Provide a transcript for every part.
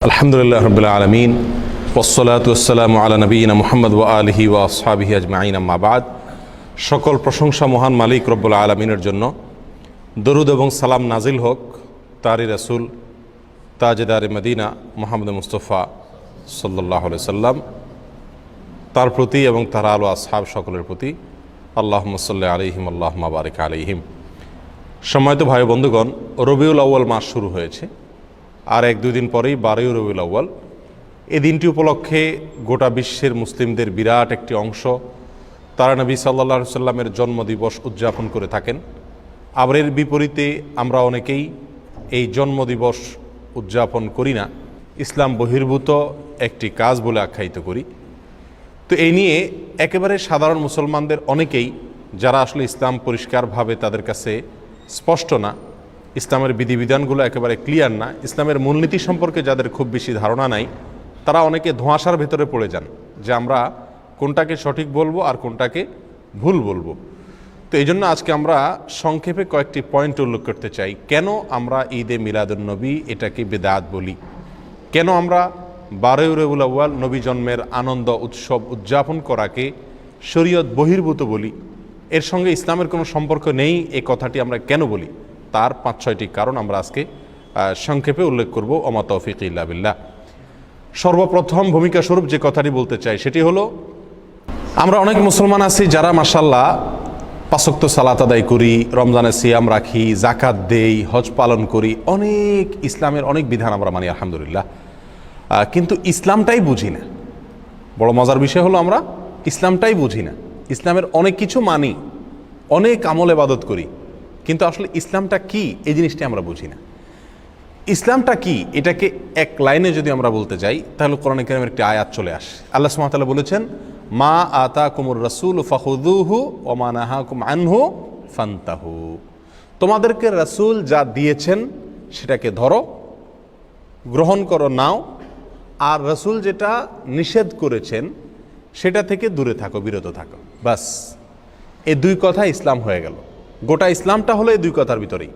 আলহামদুলিল্লাহ রাব্বিল আলামিন ওয়াসসালাতু ওয়াসসালামু আলা নবিয়িনা মুহাম্মদ ওয়া আলিহি ওয়া আসহাবিহি আজমাইন, আম্মা বাদ। সকল প্রশংসা মহান মালিক রব্বুল আলামিনের জন্য। দরুদ এবং সালাম নাজিল হোক তারই রাসূল তাজদারে মদিনা মুহাম্মদ মুস্তাফা সাল্লাল্লাহু আলাইহি সাল্লাম তার প্রতি এবং তার আলো আসহাব সকলের প্রতি। আল্লাহুম্মা সাল্লি আলাইহিম আল্লাহুম্মা বারিক আলাইহিম। সম্মানিত ভাই বন্ধুগণ, রবিউল আউয়াল মাস শুরু হয়েছে, আর এক দুই দিন পরেই 12ই রবিউল আউয়াল। এই দিনটি উপলক্ষে গোটা বিশ্বের মুসলিমদের বিরাট একটি অংশ তারা নবী সাল্লাল্লাহু আলাইহি সাল্লামের জন্মদিবস উদযাপন করে থাকেন। আবার এর বিপরীতে আমরা অনেকেই এই জন্মদিবস উদযাপন করি না, ইসলাম বহির্ভূত একটি কাজ বলে আখ্যায়িত করি। তো এই নিয়ে একেবারে সাধারণ মুসলমানদের অনেকেই, যারা আসলে ইসলাম পরিষ্কারভাবে তাদের কাছে স্পষ্ট না, ইসলামের বিধিবিধানগুলো একেবারে ক্লিয়ার না, ইসলামের মূলনীতি সম্পর্কে যাদের খুব বেশি ধারণা নাই, তারা অনেকে ধোঁয়াশার ভেতরে পড়ে যান যে আমরা কোনটাকে সঠিক বলবো আর কোনটাকে ভুল বলবো। তো এই জন্য আজকে আমরা সংক্ষেপে কয়েকটি পয়েন্ট উল্লেখ করতে চাই। কেন আমরা ঈদে মিলাদুন্নবী এটাকে বেদাত বলি, কেন আমরা 12ই রবিউল আউয়াল নবী জন্মের আনন্দ উৎসব উদযাপন করাকে শরীয়ত বহির্ভূত বলি, এর সঙ্গে ইসলামের কোনো সম্পর্ক নেই এই কথাটি আমরা কেন বলি, তার 5-6টি কারণ আমরা আজকে সংক্ষেপে উল্লেখ করব। ওমা তৌফিক ইল্লা বিল্লাহ। সর্বপ্রথম ভূমিকা স্বরূপ যে কথাটি বলতে চাই সেটি হলো, আমরা অনেক মুসলমান আছি যারা মাশাআল্লাহ 5 ওয়াক্ত সালাত আদায় করি, রমজানে সিয়াম রাখি, যাকাত দেই, হজ পালন করি, অনেক ইসলামের অনেক বিধান আমরা মানি আলহামদুলিল্লাহ, কিন্তু ইসলামটাই বুঝি না। বড় মজার বিষয় হলো আমরা ইসলামটাই বুঝি না। ইসলামের অনেক কিছু মানি, অনেক আমল ইবাদত করি, কিন্তু আসলে ইসলামটা কি এই জিনিসটি আমরা বুঝি না। ইসলামটা কি এটাকে এক লাইনে যদি আমরা বলতে যাই তাহলে কোরআন কারীমের একটি আয়াত চলে আসে। আল্লাহ সুবহানাহু ওয়া তাআলা বলেছেন, মা আতাকুমুর রাসূলু ফাখুযুহু ওয়া মা নাহাকুম আনহু ফান্তাহু। তোমাদেরকে রাসূল যা দিয়েছেন সেটাকে ধরো, গ্রহণ করো, নাও, আর রাসূল যেটা নিষেধ করেছেন সেটা থেকে দূরে থাকো, বিরত থাকো। বাস, এই দুই কথা ইসলাম হয়ে গেল। গোটা ইসলামটা হলো এই দুই কথার ভিতরেই।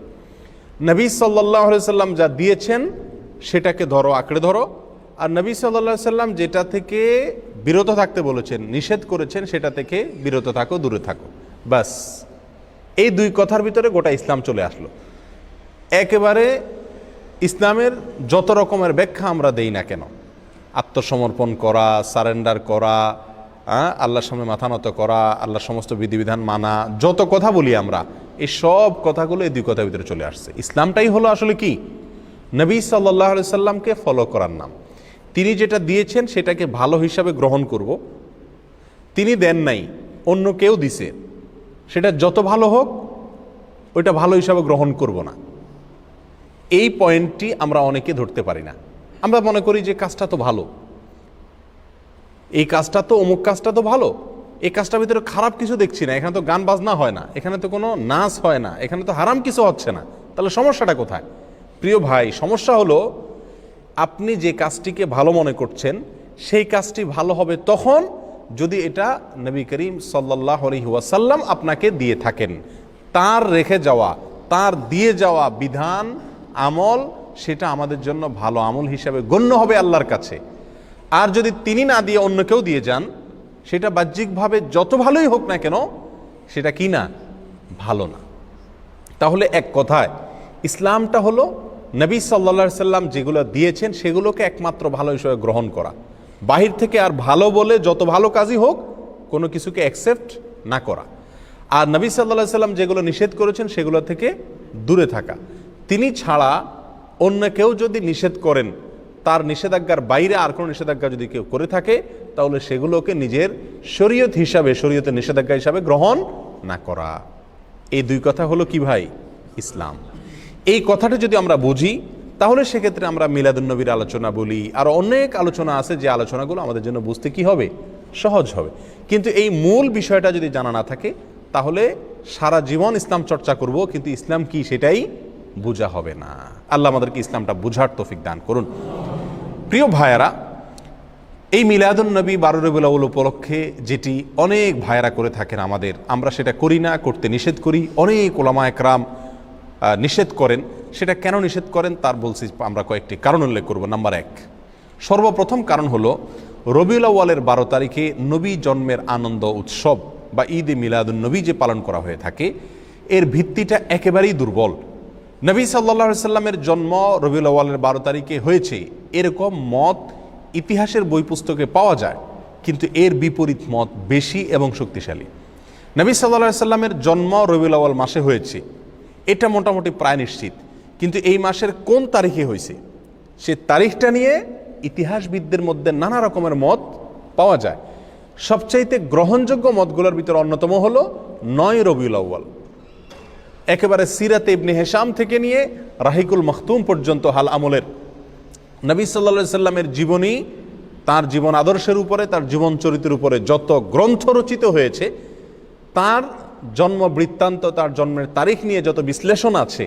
নবী সাল্লাল্লাহু আলাইহি সাল্লাম যা দিয়েছেন সেটাকে ধরো, আঁকড়ে ধরো, আর নবী সাল্লাল্লাহু আলাইহি সাল্লাম যেটা থেকে বিরত থাকতে বলেছেন, নিষেধ করেছেন, সেটা থেকে বিরত থাকো, দূরে থাকো। বাস, এই দুই কথার ভিতরে গোটা ইসলাম চলে আসলো। একেবারে ইসলামের যত রকমের ব্যাখ্যা আমরা দেই না কেন, আত্মসমর্পণ করা, সারেন্ডার করা, আল্লাহর সামনে মাথা নত করা, আল্লাহর সমস্ত বিধিবিধান মানা, যত কথা বলি আমরা, এই সব কথাগুলো এই দুই কথার ভিতরে চলে আসছে। ইসলামটাই হলো আসলে কি, নবী সাল্লাল্লাহু আলাইহি সাল্লামকে ফলো করার নাম। তিনি যেটা দিয়েছেন সেটাকে ভালো হিসাবে গ্রহণ করব। তিনি দেন নাই, অন্য কেউ দিছে, সেটা যত ভালো হোক ওইটা ভালো হিসাবে গ্রহণ করব না। এই পয়েন্টটি আমরা অনেকে ধরতে পারি না। আমরা মনে করি যে কাজটা তো ভালো, এই কাজটা তো, অমুক কাজটা তো ভালো, এই কাজটার ভিতরে খারাপ কিছু দেখছি না, এখানে তো গান বাজনা হয় না, এখানে তো কোনো নাচ হয় না, এখানে তো হারাম কিছু হচ্ছে না, তাহলে সমস্যাটা কোথায়? প্রিয় ভাই, সমস্যা হলো আপনি যে কাজটিকে ভালো মনে করছেন সেই কাজটি ভালো হবে তখন যদি এটা নবী করিম সাল্লাল্লাহু আলাইহি ওয়াসাল্লাম আপনাকে দিয়ে থাকেন। তার রেখে যাওয়া, তার দিয়ে যাওয়া বিধান, আমল, সেটা আমাদের জন্য ভালো আমল হিসাবে গণ্য হবে আল্লাহর কাছে। আর যদি তিনি না দিয়ে অন্য কেউ দিয়ে যান, সেটা বাহ্যিকভাবে যত ভালোই হোক না কেন, সেটা কি না, ভালো না। তাহলে এক কথায় ইসলামটা হলো নবী সাল্লাল্লাহু আলাইহি সাল্লাম যেগুলো দিয়েছেন সেগুলোকে একমাত্র ভালো হিসেবে গ্রহণ করা, বাহির থেকে আর ভালো বলে যত ভালো কাজই হোক কোনো কিছুকে অ্যাকসেপ্ট না করা। আর নবী সাল্লাল্লাহু আলাইহি সাল্লাম যেগুলো নিষেধ করেছেন সেগুলো থেকে দূরে থাকা। তিনি ছাড়া অন্য কেউ যদি নিষেধ করেন, তার নিষেধাজ্ঞার বাইরে আর কোনো নিষেধাজ্ঞা যদি কেউ করে থাকে, তাহলে সেগুলোকে নিজের শরীয়ত হিসাবে, শরীয়তের নিষেধাজ্ঞা হিসাবে গ্রহণ না করা। এই দুই কথা হলো কি ভাই, ইসলাম। এই কথাটা যদি আমরা বুঝি তাহলে সেক্ষেত্রে আমরা মিলাদুন্নবীর আলোচনা বলি, আর অনেক আলোচনা আছে যে আলোচনাগুলো আমাদের জন্য বুঝতে কি হবে, সহজ হবে। কিন্তু এই মূল বিষয়টা যদি জানা না থাকে তাহলে সারা জীবন ইসলাম চর্চা করব, কিন্তু ইসলাম কি সেটাই বোঝা হবে না। আল্লাহ আমাদেরকে ইসলামটা বুঝার তৌফিক দান করুন। প্রিয় ভাইয়েরা, এই মিলাদুন্নবী 12 রবিউল আউয়াল উপলক্ষে যেটি অনেক ভাইয়েরা করে থাকেন আমরা সেটা করি না, করতে নিষেধ করি। অনেক উলামা একরাম নিষেধ করেন। সেটা কেন নিষেধ করেন তার বলছি আমরা কয়েকটি কারণ উল্লেখ করব। নাম্বার 1, সর্বপ্রথম কারণ হলো রবিউল আউয়ালের 12 তারিখে নবী জন্মের আনন্দ উৎসব বা ঈদ মিলাদুন নবী যে পালন করা হয়ে থাকে, এর ভিত্তিটা একেবারেই দুর্বল। নবী সাল্লাল্লাহু আলাইহি সাল্লামের জন্ম রবিউল আউয়ালের 12 তারিখে হয়েছে এরকম মত ইতিহাসের বই পুস্তকে পাওয়া যায়, কিন্তু এর বিপরীত মত বেশি এবং শক্তিশালী। নবী সাল্লাল্লাহু আলাইহি সাল্লামের জন্ম রবিউল আউয়াল মাসে হয়েছে, এটা মোটামুটি প্রায় নিশ্চিত, কিন্তু এই মাসের কোন তারিখে হয়েছে সে তারিখটা নিয়ে ইতিহাসবিদদের মধ্যে নানা রকমের মত পাওয়া যায়। সবচাইতে গ্রহণযোগ্য মতগুলোর ভিতরে অন্যতম হলো 9 রবিউল আউয়াল। একেবারে সিরাতে ইবনে হিশাম থেকে নিয়ে রাহিকুল মখতুম পর্যন্ত হাল আমলের নবী সাল্লাল্লাহু আলাইহি সাল্লামের জীবনী, তার জীবন আদর্শের উপরে, তার জীবন চরিত্রের উপরে যত গ্রন্থ রচিত হয়েছে, তার জন্ম বৃত্তান্ত, তার জন্মের তারিখ নিয়ে যত বিশ্লেষণ আছে,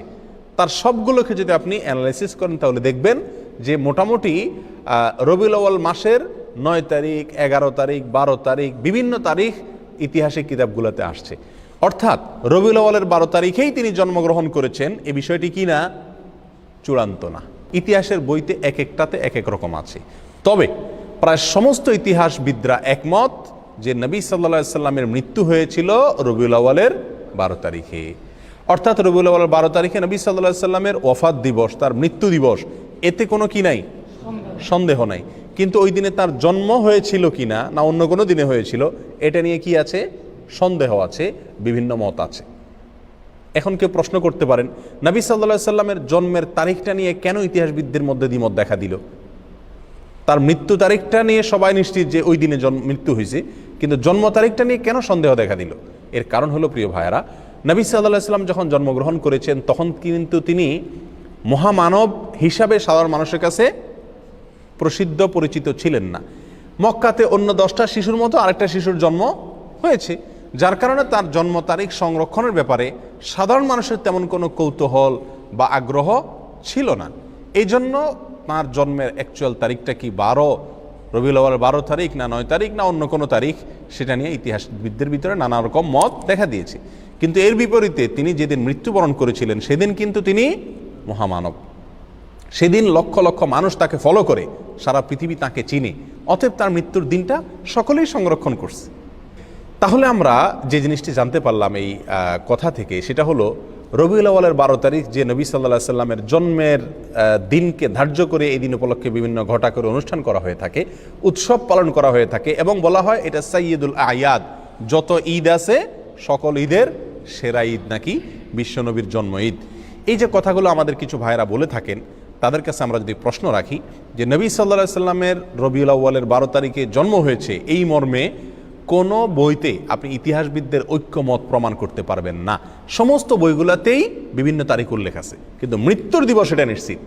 তার সবগুলোকে যদি আপনি অ্যানালাইসিস করেন তাহলে দেখবেন যে মোটামুটি রবিউল আউয়াল মাসের 9 তারিখ, 11 তারিখ, 12 তারিখ, বিভিন্ন তারিখ ইতিহাসের কিতাবগুলোতে আসছে। অর্থাৎ রবিউল আউয়ালের 12 তারিখেই তিনি জন্মগ্রহণ করেছেন, এই বিষয়টি কি না? চূড়ান্ত না। ইতিহাসের বইতে এক একটাতে এক এক রকম আছে, তবে প্রায় সমস্ত ইতিহাসবিদরা একমত যে নবী সাল্লাল্লাহু আলাইহি সাল্লামের মৃত্যু হয়েছিল রবিউল আউয়ালের 12 তারিখে। অর্থাৎ রবিউল আউয়ালের 12 তারিখে নবী সাল্লাল্লাহু আলাইহি সাল্লামের ওয়াফাত দিবস, তার মৃত্যু দিবস, এতে কোনো কি নাই, সন্দেহ নাই। কিন্তু ওই দিনে তার জন্ম হয়েছিল কিনা না অন্য কোনো দিনে হয়েছিল, এটা নিয়ে কি আছে? সন্দেহ আছে, বিভিন্ন মত আছে। এখন কেউ প্রশ্ন করতে পারেন, নবী সাল্লাল্লাহু আলাইহি সাল্লামের জন্মের তারিখটা নিয়ে কেন ইতিহাসবিদদের মধ্যে দ্বিমত দেখা দিল? তার মৃত্যু তারিখটা নিয়ে সবাই নিশ্চিত যে ওই দিনে মৃত্যু হয়েছে, কিন্তু জন্ম তারিখটা নিয়ে কেন সন্দেহ দেখা দিল? এর কারণ হলো, প্রিয় ভাইয়েরা, নবী সাল্লাল্লাহু আলাইহি সাল্লাম যখন জন্মগ্রহণ করেছেন তখন কিন্তু তিনি মহামানব হিসাবে সাধারণ মানুষের কাছে প্রসিদ্ধ পরিচিত ছিলেন না। মক্কাতে অন্য 10টা শিশুর মতো আরেকটা শিশুর জন্ম হয়েছে, যার কারণে তার জন্ম তারিখ সংরক্ষণের ব্যাপারে সাধারণ মানুষের তেমন কোনো কৌতূহল বা আগ্রহ ছিল না। এই জন্য তাঁর জন্মের অ্যাকচুয়াল তারিখটা কি রবিউল আউয়ালের 12 তারিখ না 9 তারিখ না অন্য কোনো তারিখ, সেটা নিয়ে ইতিহাসবিদদের ভিতরে নানা রকম মত দেখা দিয়েছে। কিন্তু এর বিপরীতে তিনি যেদিন মৃত্যুবরণ করেছিলেন সেদিন কিন্তু তিনি মহামানব। সেদিন লক্ষ লক্ষ মানুষ তাকে ফলো করে, সারা পৃথিবী তাকে চিনে, অতএব তার মৃত্যুর দিনটা সকলেই সংরক্ষণ করছে। তাহলে আমরা যে জিনিসটি জানতে পারলাম এই কথা থেকে, সেটা হলো রবিউল আউয়ালের 12 তারিখ যে নবী সাল্লাল্লাহু আলাইহি সাল্লামের জন্মের দিনকে ধার্য করে এই দিন উপলক্ষে বিভিন্ন ঘটা করে অনুষ্ঠান করা হয়ে থাকে, উৎসব পালন করা হয়ে থাকে, এবং বলা হয় এটা সাইয়্যিদুল আয়াদ, যত ঈদ আছে সকল ঈদের সেরা ঈদ নাকি বিশ্বনবীর জন্ম ঈদ। এই যে কথাগুলো আমাদের কিছু ভাইরা বলে থাকেন, তাদের কাছে আমরা যদি প্রশ্ন রাখি যে নবী সাল্লাল্লাহু আলাইহি সাল্লামের রবিউল আউয়ালের 12 তারিখে জন্ম হয়েছে এই মর্মে কোনো বইতে আপনি ইতিহাসবিদদের ঐক্যমত প্রমাণ করতে পারবেন না। সমস্ত বইগুলোতেই বিভিন্ন তারিখ উল্লেখ আছে, কিন্তু মৃত্যুর দিবস এটা নিশ্চিত।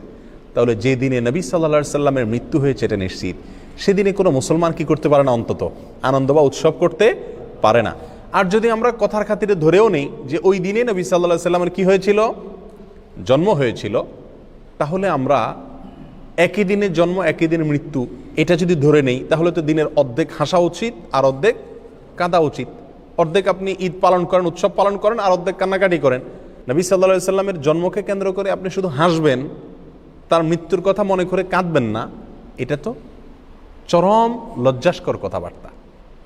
তাহলে যে দিনে নবী সাল্লাল্লাহু আলাইহি সাল্লামের মৃত্যু হয়েছে এটা নিশ্চিত, সেদিনে কোনো মুসলমান কি করতে পারে না? অন্তত আনন্দ বা উৎসব করতে পারে না। আর যদি আমরা কথার খাতিরে ধরেও নেই যে ওই দিনে নবী সাল্লাল্লাহু আলাইহি সাল্লামের কি হয়েছিল? জন্ম হয়েছিল, তাহলে আমরা একই দিনে জন্ম একই দিনে মৃত্যু এটা যদি ধরে নেই, তাহলে তো দিনের অর্ধেক হাসা উচিত আর অর্ধেক কাঁদা উচিত। অর্ধেক আপনি ঈদ পালন করেন, উৎসব পালন করেন, আর অর্ধেক কান্নাকাটি করেন। নবী সাল্লাল্লাহু আলাইহি সাল্লামের জন্মকে কেন্দ্র করে আপনি শুধু হাসবেন, তার মৃত্যুর কথা মনে করে কাঁদবেন না, এটা তো চরম লজ্জাস্কর কথাবার্তা,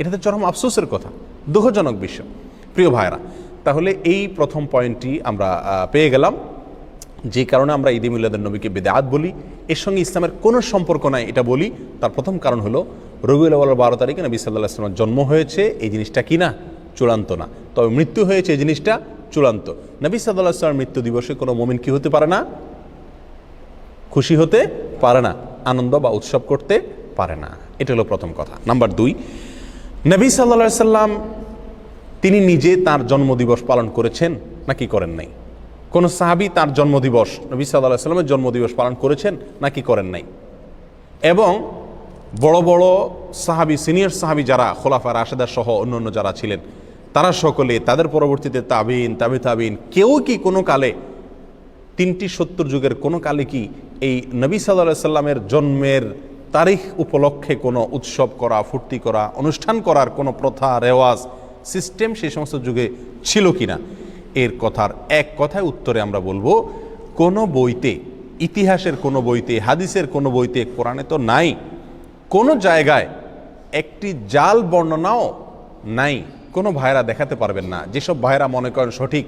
এটা তো চরম আফসোসের কথা, দুঃখজনক বিষয়। প্রিয় ভাইরা, তাহলে এই প্রথম পয়েন্টটি আমরা পেয়ে গেলাম, যে কারণে আমরা ঈদে মিলাদুন নবীকে বিদআত বলি, এর সঙ্গে ইসলামের কোনো সম্পর্ক নাই এটা বলি। তার প্রথম কারণ হলো রবিউল আউয়ালের 12 তারিখে নবী সাল্লাল্লাহু আলাইহি ওয়াসাল্লামের জন্ম হয়েছে, এই জিনিসটা কি না? চূড়ান্ত না। তবে মৃত্যু হয়েছে এই জিনিসটা চূড়ান্ত। নবী সাল্লাল্লাহু আলাইহি ওয়াসাল্লামের মৃত্যু দিবসে কোনো মুমিন কি হতে পারে না? খুশি হতে পারে না, আনন্দ বা উৎসব করতে পারে না। এটা হলো প্রথম কথা। নাম্বার 2, নবী সাল্লাল্লাহু আলাইহি ওয়াসাল্লাম তিনি নিজে তার জন্মদিবস পালন করেছেন নাকি করেন নাই? কোন সাহাবী তার জন্মদিবস, নবী সাল্লাল্লাহু আলাইহি ওয়াসাল্লামের জন্মদিবস পালন করেছেন নাকি করেন নাই? এবং বড় বড় সাহাবী, সিনিয়র সাহাবী যারা খোলাফা রাশেদা সহ অন্যান্য যারা ছিলেন, তারা সকলে, তাদের পরবর্তীতে তাবিন, তাবিন, কেউ কি কোনো কালে 3টি 70 যুগের কোনো কালে কি এই নবী সাল্লাল্লাহু আলাইহি ওয়াসাল্লামের জন্মের তারিখ উপলক্ষে কোনো উৎসব করা, ফুর্তি করা, অনুষ্ঠান করার কোনো প্রথা, রেওয়াজ, সিস্টেম সেই সমস্ত যুগে ছিল কিনা? এর কথার এক কথায় উত্তরে আমরা বলবো, কোনো বইতে, ইতিহাসের কোনো বইতে, হাদিসের কোনো বইতে, কোরআনে তো নাই কোনো জায়গায় একটি জাল বর্ণনাও নাই। কোনো ভাইরা দেখাতে পারবেন না। যেসব ভাইরা মনে করেন সঠিক,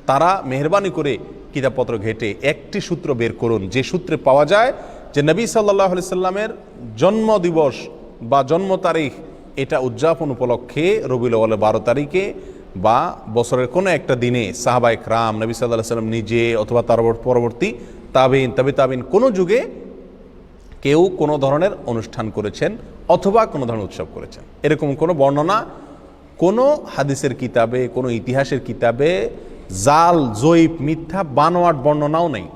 তারা মেহরবানি করে কিতাবপত্র ঘেটে একটি সূত্র বের করুন, যে সূত্রে পাওয়া যায় যে নবী সাল্লাল্লাহু আলাইহি সাল্লামের জন্মদিবস বা জন্ম তারিখ এটা উদযাপন উপলক্ষে রবিউল আউয়ালের 12 তারিখে বা বছরের কোনো একটা দিনে সাহাবায়ে কেরাম, নবী সাল্লাল্লাহু আলাইহি সাল্লাম নিজে অথবা তার পরবর্তী তাবিন, তাবিন কোনো যুগে কেউ কোনো ধরনের অনুষ্ঠান করেছেন অথবা কোনো ধরনের উৎসব করেছেন, এরকম কোনো বর্ণনা কোনো হাদিসের কিতাবে, কোনো ইতিহাসের কিতাবে জাল, জয়ীফ, মিথ্যা, বানোয়াট বর্ণনাও নেই।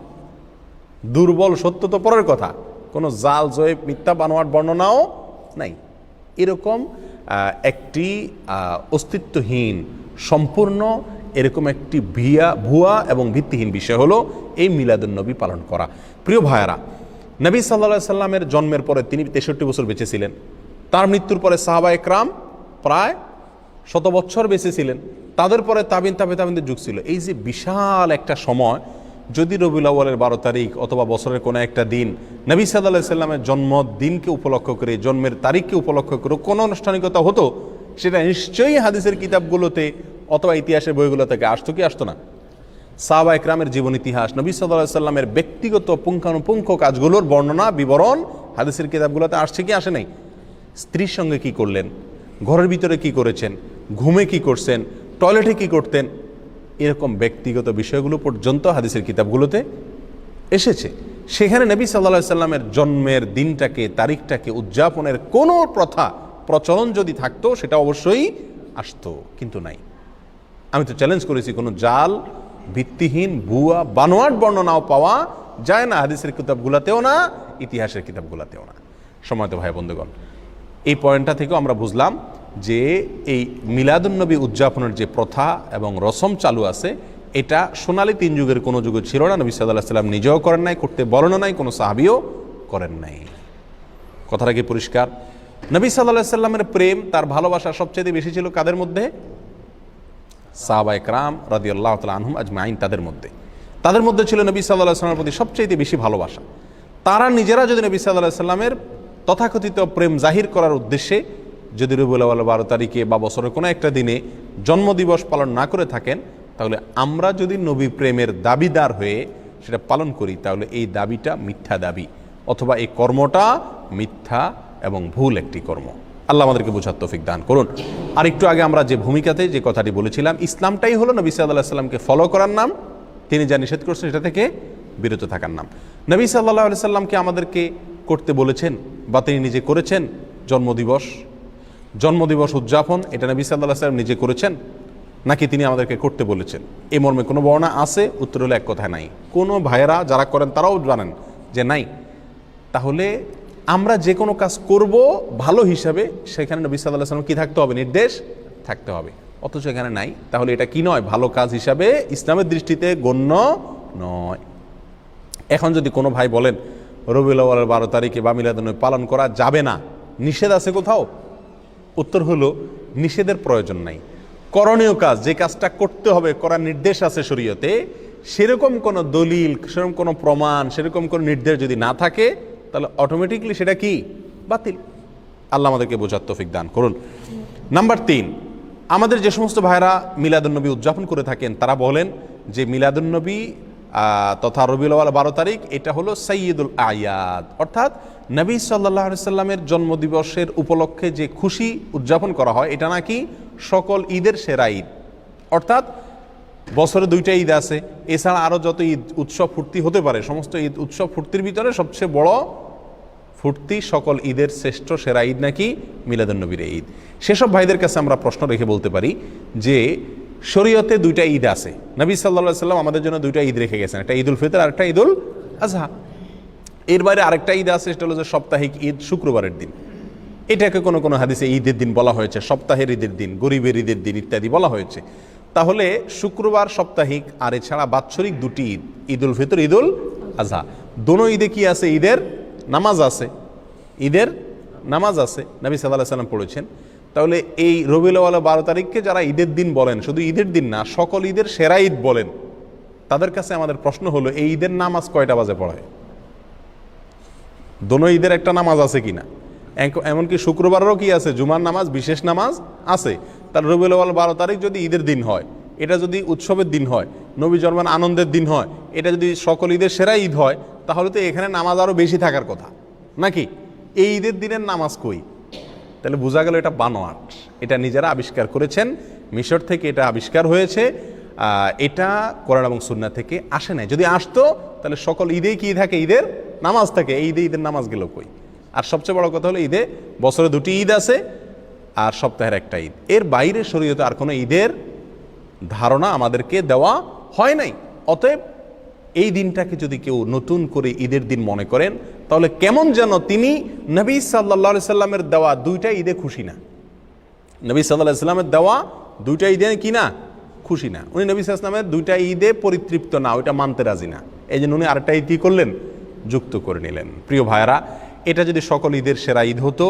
দুর্বল সত্য তো পরের কথা, কোনো জাল, জয়ীফ, মিথ্যা, বানোয়াট বর্ণনাও নাই। এরকম একটি অস্তিত্বহীন, সম্পূর্ণ এরকম একটি ভুয়া এবং ভিত্তিহীন বিষয় হলো এই মিলাদুন্নবী পালন করা। প্রিয় ভাইয়ারা, নবী সাল্লাল্লাহু আলাইহি সাল্লামের জন্মের পরে তিনি 63 বছর বেঁচে ছিলেন। তার মৃত্যুর পরে সাহাবায়ে কেরাম প্রায় 100 বছর বেঁচে ছিলেন। তাদের পরে তাবিনদের যুগ ছিল। এই যে বিশাল একটা সময়, যদি রবিউল আউয়ালের 12 তারিখ অথবা বছরের কোনো একটা দিন নবী সাল্লাল্লাহু আলাইহি সাল্লামের জন্মদিনকে উপলক্ষ করে, জন্মের তারিখকে উপলক্ষ করে কোনো আনুষ্ঠানিকতা হতো, সেটা নিশ্চয়ই হাদিসের কিতাবগুলোতে অথবা ইতিহাসের বইগুলো থেকে আসতো কি আসতো না? সাহাবায়ে কেরামের জীবন ইতিহাস, নবী সাল্লাল্লাহু আলাইহি সাল্লামের ব্যক্তিগত পুঙ্খানুপুঙ্খ কাজগুলোর বর্ণনা, বিবরণ হাদিসের কিতাবগুলোতে আসছে কি আসে নাই? স্ত্রীর সঙ্গে কি করলেন, ঘরের ভিতরে কি করেছেন, ঘুমে কি করছেন, টয়লেটে কি করতেন, এরকম ব্যক্তিগত বিষয়গুলো পর্যন্ত হাদিসের কিতাবগুলোতে এসেছে। সেখানে নবী সাল্লাল্লাহু আলাইহি সাল্লামের জন্মের দিনটাকে, তারিখটাকে উদযাপনের কোনো প্রথা, প্রচলন যদি থাকতো, সেটা অবশ্যই আসতো, কিন্তু নাই। আমি তো চ্যালেঞ্জ করেছি, কোনো জাল, ভিত্তিহীন, ভুয়া, বানোয়াট বর্ণনাও পাওয়া যায় না হাদিসের কিতাবগুলোতেও না, ইতিহাসের কিতাবগুলোতেও না। সম্মানিত ভাই বন্ধুগণ, এই পয়েন্টটা থেকেও আমরা বুঝলাম যে এই মিলাদুন্নবী উদযাপনের যে প্রথা এবং রসম চালু আছে, এটা সোনালী 3 যুগের কোনো যুগে ছিল না। নবী সাল্লাল্লাহু আলাইহি সাল্লাম নিজেও করেন নাই, করতে বলেন নাই, কোনো সাহাবীও করেন নাই। কথাটা কি পরিষ্কার? নবী সাল্লাল্লাহু আলাইহি সাল্লামের প্রেম, তার ভালোবাসা সবচেয়ে বেশি ছিল কাদের মধ্যে? সাহাবায়ে কেরাম রাদিয়াল্লাহু তাআলা আনহুম আজমাইন, তাদের মধ্যে ছিল নবী সাল্লাল্লাহু আলাইহি সাল্লামের প্রতি সবচেয়ে বেশি ভালোবাসা। তারা নিজেরা যদি নবী সাল্লাল্লাহু আলাইহি সাল্লামের তথাকথিত প্রেম জাহির করার উদ্দেশ্যে যদি রবিউল আউয়াল 12 তারিখে বা বছরের কোনো একটা দিনে জন্মদিবস পালন না করে থাকেন, তাহলে আমরা যদি নবী প্রেমের দাবিদার হয়ে সেটা পালন করি, তাহলে এই দাবিটা মিথ্যা দাবি, অথবা এই কর্মটা মিথ্যা এবং ভুল একটি কর্ম। আল্লাহ আমাদেরকে বোঝার তৌফিক দান করুন। আর একটু আগে আমরা যে ভূমিকাতে যে কথাটি বলেছিলাম, ইসলামটাই হলো নবী সাল্লাল্লাহু আলাইহি সাল্লামকে ফলো করার নাম, তিনি যা নিষেধ করছেন সেটা থেকে বিরত থাকার নাম। নবী সাল্লাল্লাহু আলাইহি সাল্লামকে আমাদেরকে করতে বলেছেন বা তিনি নিজে করেছেন জন্মদিবস উদযাপন, এটা নবী সাল্লাল্লাহু আলাইহি সাল্লাম নিজে করেছেন নাকি তিনি আমাদেরকে করতে বলেছেন? এই মর্মে কোনো বর্ণনা আছে? উত্তর হলো এক কথায় নাই। কোনো ভাইয়েরা যারা করেন তারাও জানেন যে নাই। তাহলে আমরা যে কোনো কাজ করব ভালো হিসাবে, সেখানে নবী সাল্লাল্লাহু আলাইহি সাল্লাম কি থাকতে হবে? নির্দেশ থাকতে হবে। অথচ এখানে নাই। তাহলে এটা কি নয়? ভালো কাজ হিসাবে ইসলামের দৃষ্টিতে গণ্য নয়। এখন যদি কোনো ভাই বলেন রবিউল আউয়ালের 12 তারিখে বা মিলাদুন্নবী পালন করা যাবে না, নিষেধ আছে কোথাও? উত্তর হলো নিষেধের প্রয়োজন নাই। করণীয় কাজ, যে কাজটা করতে হবে, করার নির্দেশ আছে শরীয়তে, সেরকম কোনো দলিল, সেরকম কোনো প্রমাণ, সেরকম কোনো নির্দেশ যদি না থাকে, তাহলে অটোমেটিকলি সেটা কি? বাতিল। আল্লাহ আমাদেরকে বোঝার তৌফিক দান করুন। নাম্বার 3, আমাদের যে সমস্ত ভাইরা মিলাদুন্নবী উদযাপন করে থাকেন, তারা বলেন যে মিলাদুন্নবী তথা রবিউল আউয়াল 12 তারিখ এটা হলো সাইয়্যিদুল আয়াদ, অর্থাৎ নবী সাল্লাল্লাহু আলাইহি সাল্লামের জন্মদিবসের উপলক্ষে যে খুশি উদযাপন করা হয়, এটা নাকি সকল ঈদের সেরা ঈদ। অর্থাৎ বছরে 2টা ঈদ আছে, এছাড়া আরও যত ঈদ উৎসব ফুর্তি হতে পারে, সমস্ত ঈদ উৎসব ফুর্তির ভিতরে সবচেয়ে বড় ফুর্তি, সকল ঈদের শ্রেষ্ঠ সেরা ঈদ নাকি মিলাদুন্নবীর ঈদ। সেসব ভাইদের কাছে আমরা প্রশ্ন রেখে বলতে পারি যে শরীয়তে 2টা ঈদ আছে, নবী সাল্লাল্লাহু আলাইহি সাল্লাম আমাদের জন্য 2টা ঈদ রেখে গেছেন, একটা ঈদুল ফিতর আর একটা ঈদুল আজহা। এর বাইরে আরেকটা ঈদ আছে, সেটা হলো যে সাপ্তাহিক ঈদ, শুক্রবারের দিন। এটাকে কোনো কোনো হাদিসে ঈদের দিন বলা হয়েছে, সপ্তাহের ঈদের দিন, গরিবের ঈদের দিন ইত্যাদি বলা হয়েছে। তাহলে শুক্রবার সাপ্তাহিক আর এছাড়া বাৎসরিক 2টি ঈদ, ঈদুল ফিতর, ঈদুল আজহা, দোনো ঈদে কি আছে? ঈদের নামাজ আছে, ঈদের নামাজ আছে, নবী সাল্লাল্লাহু আলাইহি সাল্লাম পড়েছেন। তাহলে এই রবিউল আউয়াল 12 তারিখকে যারা ঈদের দিন বলেন, শুধু ঈদের দিন না, সকল ঈদের সেরা ঈদ বলেন, তাদের কাছে আমাদের প্রশ্ন হলো এই ঈদের নামাজ কয়টা বাজে পড়ায়? দোনো ঈদের একটা নামাজ আছে কিনা? এমনকি শুক্রবারেরও কি আছে, জুমার নামাজ, বিশেষ নামাজ আছে। তার রবিউল আউয়াল 12 তারিখ যদি ঈদের দিন হয়, এটা যদি উৎসবের দিন হয়, নবী জন্মের আনন্দের দিন হয়, এটা যদি সকল ঈদের সেরা ঈদ হয়, তাহলে তো এখানে নামাজ আরও বেশি থাকার কথা নাকি? এই ঈদের দিনের নামাজ কই? তাহলে বোঝা গেল এটা বানোয়াট, এটা নিজেরা আবিষ্কার করেছেন, মিশর থেকে এটা আবিষ্কার হয়েছে, এটা কোরআন এবং সুন্নাহ থেকে আসে নাই। যদি আসতো তাহলে সকল ঈদেই কি থাকে, ঈদের নামাজ থাকে। এই ঈদে ঈদের নামাজ গেল কই? আর সবচেয়ে বড় কথা হলো ঈদে বছরে 2টি ঈদ আছে আর সপ্তাহের একটা ঈদ, এর বাইরে শরীয়তে আর কোনো ঈদের ধারণা আমাদেরকে দেওয়া হয় নাই। অতএব এই দিনটাকে যদি কেউ নতুন করে ঈদের দিন মনে করেন, তাহলে কেমন যেন তিনি নবী সাল্লাল্লাহু আলাইহি সাল্লামের দেওয়া 2টা ঈদে খুশি না। নবী সাল্লাল্লাহু আলাইহি সাল্লামের দেওয়া 2টা ঈদে কি না, খুশি না। উনি নবী সাল্লাল্লাহু আলাইহি সাল্লামের 2টা ঈদে পরিতৃপ্ত না, ওইটা মানতে রাজি না। এই জন্য উনি আরেকটা ঈদ কি করলেন, যুক্ত করে নিলেন। প্রিয় ভাইরা, এটা যদি সকল ঈদের সেরা ঈদ হতো,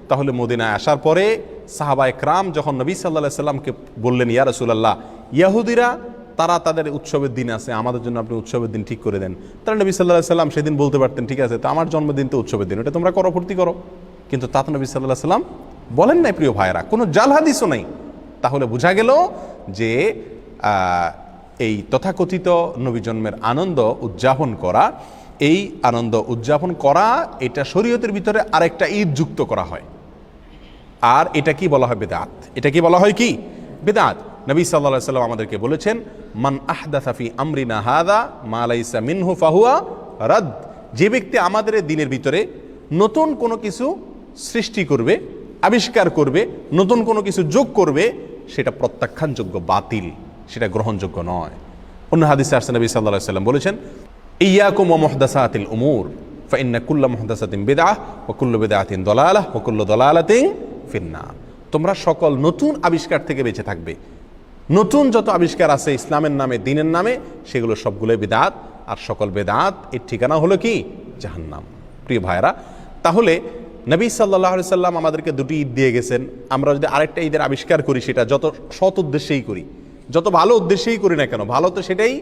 তাহলে মদিনায় আসার পরে সাহাবা একরাম যখন নবী সাল্লাল্লাহু আলাইহি সাল্লামকে বললেন, ইয়া রাসূলুল্লাহ, ইয়াহুদিরা তারা তাদের উৎসবের দিন আছে, আমাদের জন্য আপনি উৎসবের দিন ঠিক করে দেন। তারা নবী সাল্লাল্লাহু আলাইহি সাল্লাম সেদিন বলতে পারতেন, ঠিক আছে, তো আমার জন্মদিন তো উৎসবের দিন, এটা তোমরা করো, ফুর্তি করো। কিন্তু তা তো নবী সাল্লাল্লাহু আলাইহি সাল্লাম বলেন নাই। প্রিয় ভাইরা, কোনো জাল হাদিসও নাই। তাহলে বোঝা গেল যে এই তথাকথিত নবী জন্মের আনন্দ উদযাপন করা, এই আনন্দ উদযাপন করা, এটা শরীয়তের ভিতরে আরেকটা ঈদ যুক্ত করা হয়। আর এটা কি বলা হয়, বিদআত। এটা কি বলা হয়, কি বিদআত। নবী সাল্লাল্লাহু আলাইহি সাল্লাম আমাদেরকে বলেছেন, মান আহদাসা ফি আমরিনা হাযা মা লাইসা মিনহু ফাহুয়া রাদ। যে ব্যক্তি আমাদের দিনের ভিতরে নতুন কোনো কিছু সৃষ্টি করবে, আবিষ্কার করবে, নতুন কোনো কিছু যোগ করবে, সেটা প্রত্যাখ্যানযোগ্য, বাতিল, সেটা গ্রহণযোগ্য নয়। অন্য হাদিসে আসছে নবী সাল্লাল্লাহু আলাইহি সাল্লাম বলেছেন, ইয়াকুম ওয়া মুহদাসাতিল উমুর ফাইন্না কুল্লা মুহদাসাতিন বিদআহ ওয়া কুল্লু বিদআতিন দালালাহ ওয়া কুল্লু দালালাতিন ফিন্নার। তোমরা সকল নতুন আবিষ্কার থেকে বেঁচে থাকবে। নতুন যত আবিষ্কার আছে ইসলামের নামে, দ্বীনের নামে, সেগুলো সবগুলোই বিদআত, আর সকল বিদআত এর ঠিকানা হলো কি, জাহান্নাম। প্রিয় ভাইরা, তাহলে নবী সাল্লাল্লাহু আলাইহি সাল্লাম আমাদেরকে 2টি ঈদ দিয়ে গেছেন। আমরা যদি আরেকটা ঈদের আবিষ্কার করি, সেটা যত সৎ উদ্দেশ্যেই করি, যত ভালো উদ্দেশ্যেই করি না কেন, ভালো তো সেটাই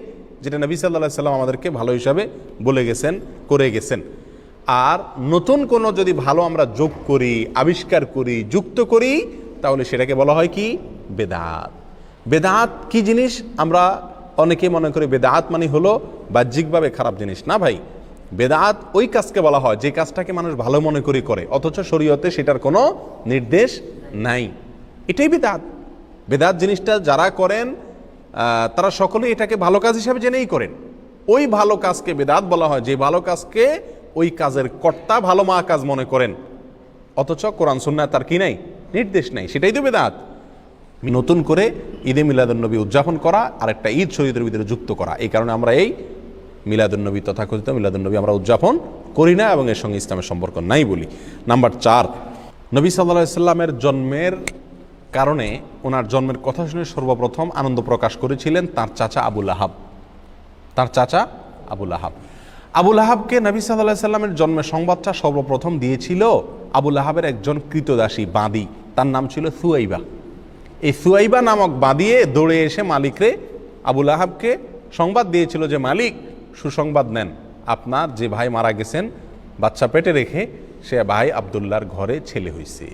যেটা নবী সাল্লাল্লাহু আলাইহি সাল্লাম আমাদেরকে ভালো হিসাবে বলে গেছেন, করে গেছেন। আর নতুন কোনো যদি ভালো আমরা যোগ করি, আবিষ্কার করি, যুক্ত করি, তাহলে সেটাকে বলা হয় কি, বেদাত। বেদাত কি জিনিস? আমরা অনেকে মনে করি বেদাত মানে হলো বাহ্যিকভাবে খারাপ জিনিস। না ভাই, বেদাত ওই কাজকে বলা হয় যে কাজটাকে মানুষ ভালো মনে করে করে, অথচ শরীয়তে সেটার কোনো নির্দেশ নাই। এটাই বেদাত। বেদাত জিনিসটা যারা করেন তারা সকলেই এটাকে ভালো কাজ হিসাবে জেনেই করেন। ওই ভালো কাজকে বেদাত বলা হয় যে ভালো কাজকে ওই কাজের কর্তা ভালো কাজ মনে করেন, অথচ কোরআন সুন্নাহ তার কি নাই, নির্দেশ নাই। সেটাই তো বেদাত। নতুন করে ঈদে মিলাদুন্নবী উদযাপন করা, আর একটা ঈদ শরীয়তের ভিতরে যুক্ত করা। এই কারণে আমরা এই মিলাদুন্নবী, তথাকথিত মিলাদুন্নবী আমরা উদযাপন করি না এবং এর সঙ্গে ইসলামের সম্পর্ক নাই বলি। নাম্বার 4, নবী সাল্লাল্লাহু আলাইহি সাল্লামের জন্মের কারণে, ওনার জন্মের কথা শুনে সর্বপ্রথম আনন্দ প্রকাশ করেছিলেন তার চাচা আবু লাহাব। তার চাচা আবু লাহাব, আবু লাহাবকে নবী সাল্লাল্লাহু আলাইহি সাল্লামের জন্মের সংবাদটা সর্বপ্রথম দিয়েছিল আবু লাহাবের একজন কৃতদাসী বাঁদী, তার নাম ছিল সুয়াইবা। এই সুয়াইবা নামক বাঁদিয়ে দৌড়ে এসে মালিকরে, আবু লাহাবকে সংবাদ দিয়েছিল যে, মালিক সুসংবাদ নেন, আপনার যে ভাই মারা গেছেন বাচ্চা পেটে রেখে, সে ভাই আব্দুল্লাহর ঘরে ছেলে হয়েছে।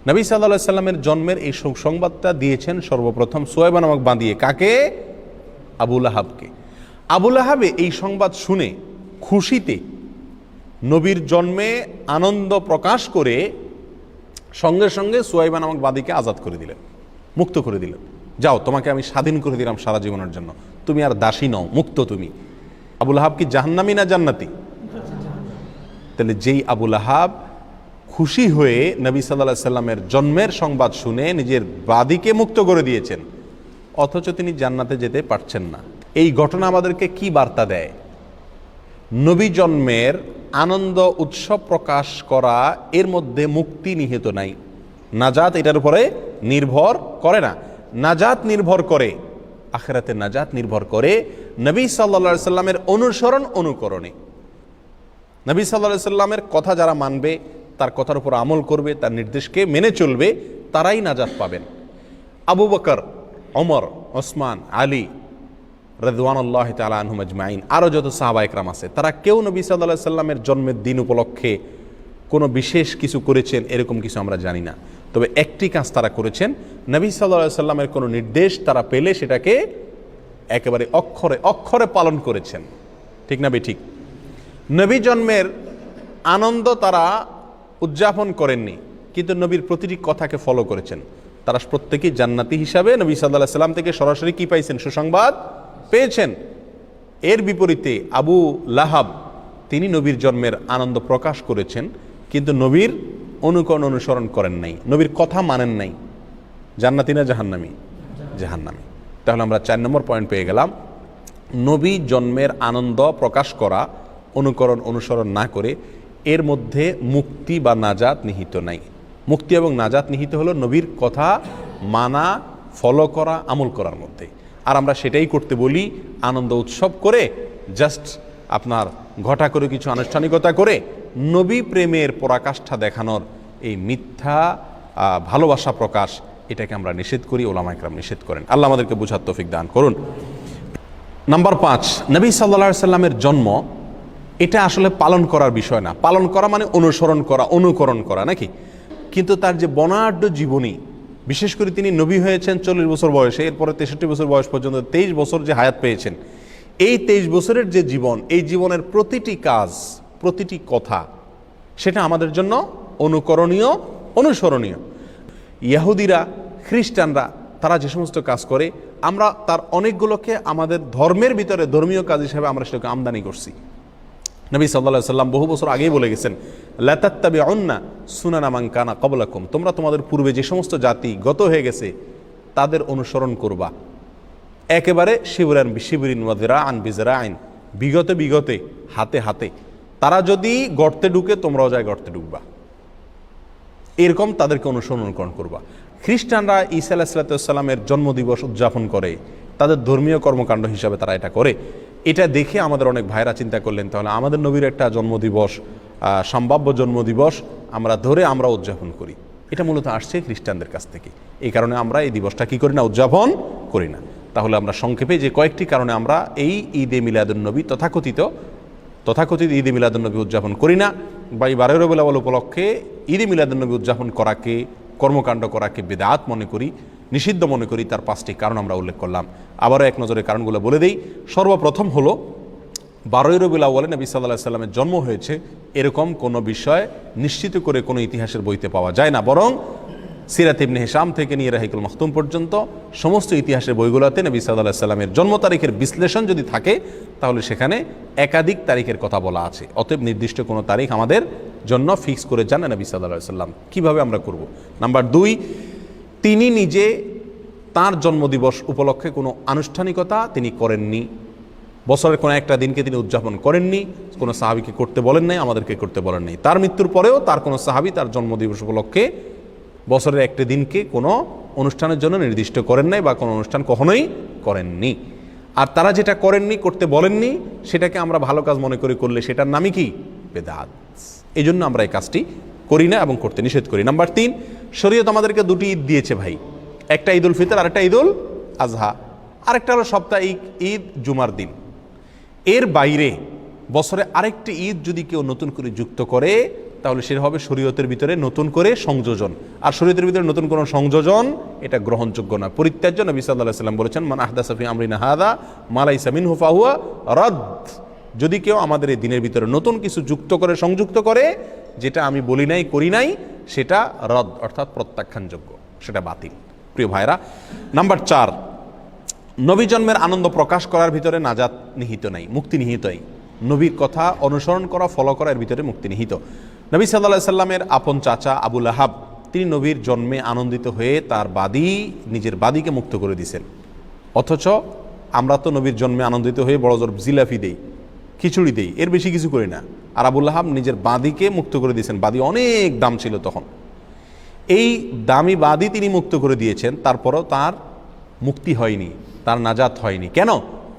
নবী সাল্লাল্লাহু আলাইহি সাল্লামের জন্মের এই সুসংবাদটা দিয়েছেন সর্বপ্রথম সুয়াইবা নামক বাঁদিয়ে। কাকে? আবু লাহাবকে। আবু লাহাবে এই সংবাদ শুনে খুশিতে নবীর জন্মে আনন্দ প্রকাশ করে সঙ্গে সঙ্গে সুয়াইবা নামক বাদীকে আজাদ করে দিলেন, মুক্ত করে দিলেন। যাও, তোমাকে আমি স্বাধীন করে দিলাম সারা জীবনের জন্য, তুমি আর দাসী নও, মুক্ত তুমি। আবু লাহাব কি জাহান্নামী না জান্নাতি? তাহলে যেই আবু লাহাব খুশি হয়ে নবী সাল্লাল্লাহু আলাইহি সাল্লামের জন্মের সংবাদ শুনে নিজের বাদীকে মুক্ত করে দিয়েছেন, অথচ তিনি জান্নাতে যেতে পারছেন না, এই ঘটনা আমাদেরকে কি বার্তা দেয়? নবী জন্মের আনন্দ উৎসব প্রকাশ করা, এর মধ্যে মুক্তি নিহিত নাই। নাজাত এটার উপরে নির্ভর করে না। নাজাত নির্ভর করে, আখিরাতে নাজাত নির্ভর করে নবী সাল্লাল্লাহু আলাইহি সাল্লামের অনুসরণ অনুকরণে। নবী সাল্লাল্লাহু আলাইহি সাল্লামের কথা যারা মানবে, তার কথার উপর আমল করবে, তার নির্দেশকে মেনে চলবে, তারাই নাজাত পাবেন। আবু বকর, ওমর, ওসমান, আলী রাদিয়াল্লাহু তাআলা আনহুম আজমাইন, আরও যত সাহাবা একরাম আছে, তারা কেউ নবী সাল্লাল্লাহু আলাইহি সাল্লামের জন্মের দিন উপলক্ষে কোনো বিশেষ কিছু করেছেন এরকম কিছু আমরা জানি না। তবে একটি কাজ তারা করেছেন, নবী সাল্লাল্লাহু আলাইহি সাল্লামের কোনো নির্দেশ তারা পেলে সেটাকে একেবারে অক্ষরে অক্ষরে পালন করেছেন। ঠিক না ঠিক? নবী জন্মের আনন্দ তারা উদযাপন করেননি, কিন্তু নবীর প্রতিটি কথাকে ফলো করেছেন। তারা প্রত্যেকেই জান্নাতি হিসাবে নবী সাল্লাল্লাহু আলাইহি সাল্লাম থেকে সরাসরি কি পাইছেন? সুসংবাদ পেয়েছেন। এর বিপরীতে আবু লাহাব, তিনি নবীর জন্মের আনন্দ প্রকাশ করেছেন, কিন্তু নবীর অনুকরণ অনুসরণ করেন নাই, নবীর কথা মানেন নাই। জান্নাতি না জাহান্নামী? জাহান্নামী। তাহলে আমরা 4 নম্বর পয়েন্ট পেয়ে গেলাম। নবী জন্মের আনন্দ প্রকাশ করা, অনুকরণ অনুসরণ না করে এর মধ্যে মুক্তি বা নাজাত নিহিত নাই। মুক্তি এবং নাজাত নিহিত হলো নবীর কথা মানা, ফলো করা, আমল করার মধ্যে। আর আমরা সেটাই করতে বলি, আনন্দ উৎসব করে, জাস্ট আপনার ঘটা করে কিছু আনুষ্ঠানিকতা করে নবী প্রেমের পরাকাষ্ঠা দেখানোর এই মিথ্যা ভালোবাসা প্রকাশ, এটাকে আমরা নিষেধ করি, ওলামায়ে কেরাম নিষেধ করেন। আল্লাহ আমাদেরকে বুঝার তৌফিক দান করুন। নাম্বার 5, নবী সাল্লাল্লাহু আলাইহি সাল্লামের জন্ম এটা আসলে পালন করার বিষয় না। পালন করা মানে অনুসরণ করা, অনুকরণ করা, নাকি? কিন্তু তার যে বর্ণাঢ্য জীবনী, বিশেষ করে তিনি নবী হয়েছেন 40 বছর বয়সে, এরপরে 63 বছর বয়স পর্যন্ত 23 বছর যে হায়াত পেয়েছেন, এই 23 বছরের যে জীবন, এই জীবনের প্রতিটি কাজ, প্রতিটি কথা, সেটা আমাদের জন্য অনুকরণীয়, অনুসরণীয়। ইহুদিরা, খ্রিস্টানরা তারা যে সমস্ত কাজ করে, আমরা তার অনেকগুলোকে আমাদের ধর্মের ভিতরে ধর্মীয় কাজ হিসেবে আমরা সেটাকে আমদানি করছি। নবী সাল্লাল্লাহু আলাইহি সাল্লাম বহু বছর আগেই বলে গেছেন, লা তাত্তাবিউন্না সুনানা মান কানা ক্বাবলাকুম, তোমরা তোমাদের পূর্বে যে সমস্ত জাতি গত হয়ে গেছে তাদের অনুসরণ করবা, একেবারে শিবরান বিশিবরিন ওয়া যিরাআন বিযরাইন, বিগতে বিগতে, হাতে হাতে। তারা যদি গর্তে ঢুকে তোমরাও যায় গর্তে ঢুকবা, এরকম তাদেরকে অনুসরণ করবা। খ্রিস্টানরা ঈসা আলাইহিস সালামের জন্মদিবস উদযাপন করে, তাদের ধর্মীয় কর্মকাণ্ড হিসাবে তারা এটা করে। এটা দেখে আমাদের অনেক ভাইরা চিন্তা করলেন, তাহলে আমাদের নবীর একটা জন্মদিবস, সম্ভাব্য জন্মদিবস আমরা ধরে আমরা উদযাপন করি। এটা মূলত আসছে খ্রিস্টানদের কাছ থেকে। এই কারণে আমরা এই দিবসটা কি করি না? উদযাপন করি না। তাহলে আমরা সংক্ষেপে যে কয়েকটি কারণে আমরা এই ঈদে মিলাদুন্নবী তথাকথিত ঈদে মিলাদুন্নবী উদযাপন করি না, বা এই 12 রবিউল আউয়াল উপলক্ষে ঈদে মিলাদুন্নবী উদযাপন করাকে, কর্মকাণ্ড করাকে বিদআত মনে করি, নিষিদ্ধ মনে করি, তার 5টি কারণ আমরা উল্লেখ করলাম। আবারও এক নজরে কারণগুলো বলে দেই। সর্বপ্রথম হলো 12 রবিউল আউয়ালে নবী সাল্লাল্লাহু আলাইহি সাল্লামের জন্ম হয়েছে এরকম কোনো বিষয় নিশ্চিত করে কোনো ইতিহাসের বইতে পাওয়া যায় না, বরং সিরাত ইবনে হিশাম থেকে নিয়ে রাহিকুল মাখতুম পর্যন্ত সমস্ত ইতিহাসের বইগুলোতে নবী সাল্লাল্লাহু আলাইহি সাল্লামের জন্ম তারিখের বিশ্লেষণ যদি থাকে তাহলে সেখানে একাধিক তারিখের কথা বলা আছে। অতএব নির্দিষ্ট কোনো তারিখ আমাদের জন্য ফিক্স করে জানেন নবী সাল্লাল্লাহু আলাইহি সাল্লাম। কীভাবে আমরা করব? নাম্বার 2, তিনি নিজে তার জন্মদিবস উপলক্ষে কোনো আনুষ্ঠানিকতা তিনি করেননি। বছরের কোনো একটা দিনকে তিনি উদযাপন করেননি, কোনো সাহাবীকে করতে বলেন নাই, আমাদেরকে করতে বলেন নাই। তার মৃত্যুর পরেও তার কোনো সাহাবী তার জন্মদিবস উপলক্ষে বছরের একটা দিনকে কোনো অনুষ্ঠানের জন্য নির্দিষ্ট করেন নাই, বা কোনো অনুষ্ঠান কখনোই করেননি। আর তারা যেটা করেননি, করতে বলেননি, সেটাকে আমরা ভালো কাজ মনে করে করলে সেটার নামই কি? বেদাত। এই জন্য আমরা এই কাজটি করি না এবং করতে নিষেধ করি। নাম্বার 3, শরীয়ত আমাদেরকে 2টি ঈদ দিয়েছে ভাই, একটা ঈদুল ফিতর আর একটা ঈদুল আজহা, আরেকটা হলো সাপ্তাহিক ঈদ জুমার দিন। এর বাইরে বছরে আরেকটি ঈদ যদি কেউ নতুন করে যুক্ত করে তাহলে সেটা হবে শরীয়তের ভিতরে নতুন করে সংযোজন। আর শরীয়তের ভিতরে নতুন কোনো সংযোজন এটা গ্রহণযোগ্য না, পরিত্যাজ্য। নবী সাল্লাল্লাহু আলাইহি সাল্লাম বলেছেন, মান আহদাসা ফি আমরিনা হাযা মা লাইসা মিনহু ফাহুয়া রাদ। যদি কেউ আমাদের এই দিনের ভিতরে নতুন কিছু যুক্ত করে, সংযুক্ত করে, যেটা আমি বলি নাই, করি নাই, সেটা রদ অর্থাৎ প্রত্যাখ্যানযোগ্য, সেটা বাতিল। প্রিয় ভাইরা, নাম্বার 4, নবী জন্মের আনন্দ প্রকাশ করার ভিতরে নাজাত নিহিত নাই, মুক্তি নিহিতই। নবীর কথা অনুসরণ করা, ফলো করার ভিতরে মুক্তি নিহিত। নবী সাল্লাল্লাহু আলাইহি সাল্লামের আপন চাচা আবু লাহাব, তিনি নবীর জন্মে আনন্দিত হয়ে তার নিজের বাদীকে মুক্ত করে দিয়েছেন। অথচ আমরা তো নবীর জন্মে আনন্দিত হয়ে বড় জোর জিলাপি দেই, খিচুড়ি দেই, এর বেশি কিছু করি না। আর আবু লাহাব নিজের বাদীকে মুক্ত করে দিয়েছেন। বাদী অনেক দাম ছিল তখন। এই দামি বাদী তিনি মুক্ত করে দিয়েছেন, তারপরও তার মুক্তি হয়নি, তার নাজাত হয়নি। কেন?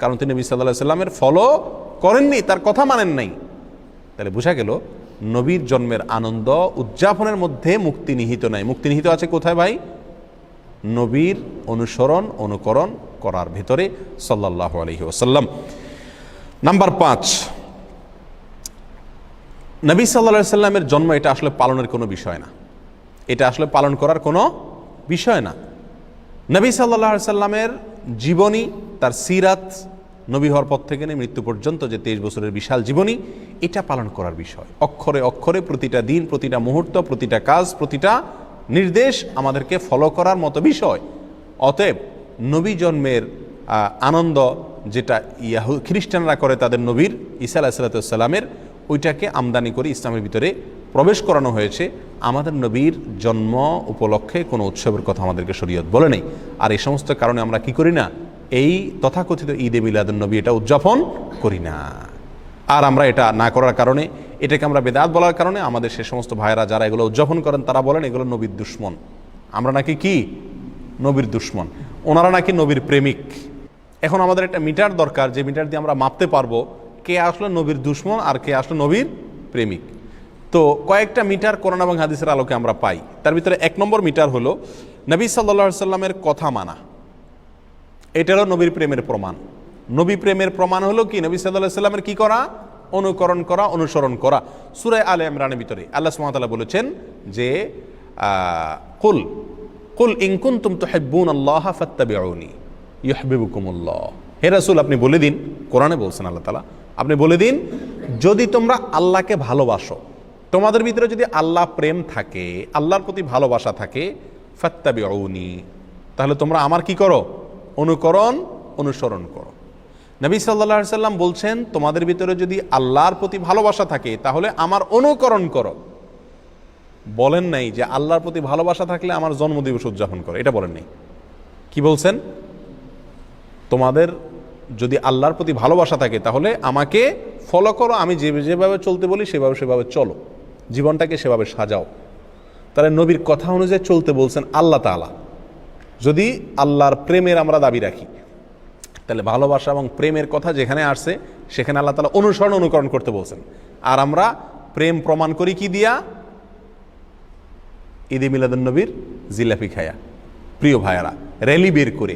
কারণ তিনি নবী সাল্লাল্লাহু আলাইহি সাল্লামের ফলো করেননি, তার কথা মানেন নাই। তাহলে বোঝা গেল নবীর জন্মের আনন্দ উদযাপনের মধ্যে মুক্তি নিহিত নাই। মুক্তি নিহিত আছে কোথায় ভাই? নবীর অনুসরণ, অনুকরণ করার ভিতরে সাল্লাল্লাহু আলাইহি ওয়াসাল্লাম। নাম্বার 5, নবী সাল্লাল্লাহু আলাইহি সাল্লামের জন্ম এটা আসলে পালনের কোনো বিষয় না, এটা আসলে পালন করার কোনো বিষয় না। নবী সাল্লাল্লাহু আলাইহি সাল্লামের জীবনী, তার সিরাত, নবী হওয়ার পর থেকে নিয়ে মৃত্যু পর্যন্ত যে 23 বছরের বিশাল জীবনী, এটা পালন করার বিষয়। অক্ষরে অক্ষরে প্রতিটা দিন, প্রতিটা মুহূর্ত, প্রতিটা কাজ, প্রতিটা নির্দেশ আমাদেরকে ফলো করার মতো বিষয়। অতএব নবী জন্মের আনন্দ যেটা খ্রিস্টানরা করে তাদের নবীর ঈসা আলাইহিস সালামের, ওইটাকে আমদানি করে ইসলামের ভিতরে প্রবেশ করানো হয়েছে। আমাদের নবীর জন্ম উপলক্ষে কোনো উৎসবের কথা আমাদেরকে শরীয়ত বলে নেই। আর এই সমস্ত কারণে আমরা কি করি না, এই তথাকথিত ঈদে মিলাদুন নবী এটা উদযাপন করি না। আর আমরা এটা না করার কারণে, এটাকে আমরা বেদাত বলার কারণে আমাদের সে সমস্ত ভাইয়েরা যারা এগুলো উদযাপন করেন তারা বলেন এগুলো নবীর দুশ্মন। আমরা নাকি কি নবীর দুশ্মন, ওনারা নাকি নবীর প্রেমিক। এখন আমাদের একটা মিটার দরকার, যে মিটার দিয়ে আমরা মাপতে পারবো কে আসলে নবীর দুশ্মন আর কে আসলে নবীর প্রেমিক। তো কয়েকটা মিটার কোরআন এবং হাদিসের আলোকে আমরা পাই। তার ভিতরে 1 নম্বর মিটার হলো নবী সাল্লাল্লাহু আলাইহি সাল্লামের কথা মানা। এটা হলো নবীর প্রেমের প্রমাণ। নবী প্রেমের প্রমাণ হলো কি, নবী সাল্লাল্লাহু আলাইহি সাল্লামের কি করা, অনুকরণ করা, অনুসরণ করা। সূরা আলে ইমরানের ভিতরে আল্লাহ সুবহানাহু ওয়া তাআলা বলেছেন যে কুল ইন কুনতুম তুহিব্বুনাল্লাহ ফাত্তাবিউনি ইউহিব্বুকুমুল্লাহ। হে রাসূল, আপনি বলে দিন, কোরআনে বলছেন আল্লাহ তাআলা, আপনি বলে দিন যদি তোমরা আল্লাহকে ভালোবাসো, তোমাদের ভিতরে যদি আল্লাহ প্রেম থাকে, আল্লাহর প্রতি ভালোবাসা থাকে, ফাত্তাবিউনি, তাহলে তোমরা আমার কি করো, অনুকরণ, অনুসরণ করো। নবী সাল্লাল্লাহু আলাইহি সাল্লাম বলছেন তোমাদের ভিতরে যদি আল্লাহর প্রতি ভালোবাসা থাকে তাহলে আমার অনুকরণ করো। বলেন নাই যে আল্লাহর প্রতি ভালোবাসা থাকলে আমার জন্মদিবস উদযাপন করো, এটা বলেন নাই। কি বলছেন, তোমাদের যদি আল্লাহর প্রতি ভালোবাসা থাকে তাহলে আমাকে ফলো করো, আমি যেভাবে চলতে বলি সেভাবে চলো, জীবনটাকে সেভাবে সাজাও। তাহলে নবীর কথা অনুযায়ী চলতে বলছেন আল্লাহ তাআলা। যদি আল্লাহর প্রেমের আমরা দাবি রাখি, তাহলে ভালোবাসা এবং প্রেমের কথা যেখানে আসছে সেখানে আল্লাহ তাআলা অনুসরণ, অনুকরণ করতে বলছেন। আর আমরা প্রেম প্রমাণ করি কি দিয়া, ঈদে মিলাদুন নবীর জিলাপি খায়া, প্রিয় ভাইয়ারা, র্যালি বের করে।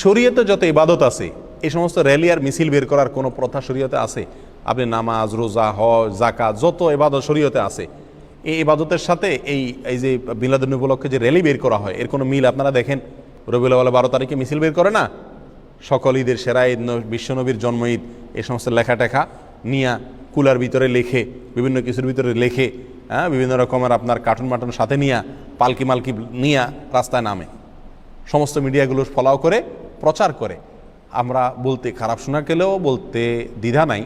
শরীয়তে যত ইবাদত আছে এই সমস্ত র্যালি আর মিছিল বের করার কোনো প্রথা শরীয়তে আছে? আপনি নামাজ, রোজা, হজ, যাকাত, যত ইবাদত শরীয়তে আছে, এই ইবাদতের সাথে এই যে মিলাদুন নবী উপলক্ষে যে র্যালি বের করা হয় এর কোনো মিল আপনারা দেখেন? রবিউল আউয়াল 12 তারিখে মিছিল বের করে না? সকল ঈদের সেরা ঈদ, বিশ্বনবীর জন্ম ঈদ, এই সমস্ত লেখা টেখা নিয়া কুলার ভিতরে লেখে, বিভিন্ন কিছুর ভিতরে লেখে, বিভিন্ন রকমের আপনার কার্টুন মাটুন সাথে নিয়া, পালকি মালকি নিয়া রাস্তায় নামে, সমস্ত মিডিয়াগুলো ফলাও করে প্রচার করে। আমরা বলতে খারাপ শোনা গেলেও বলতে দ্বিধা নাই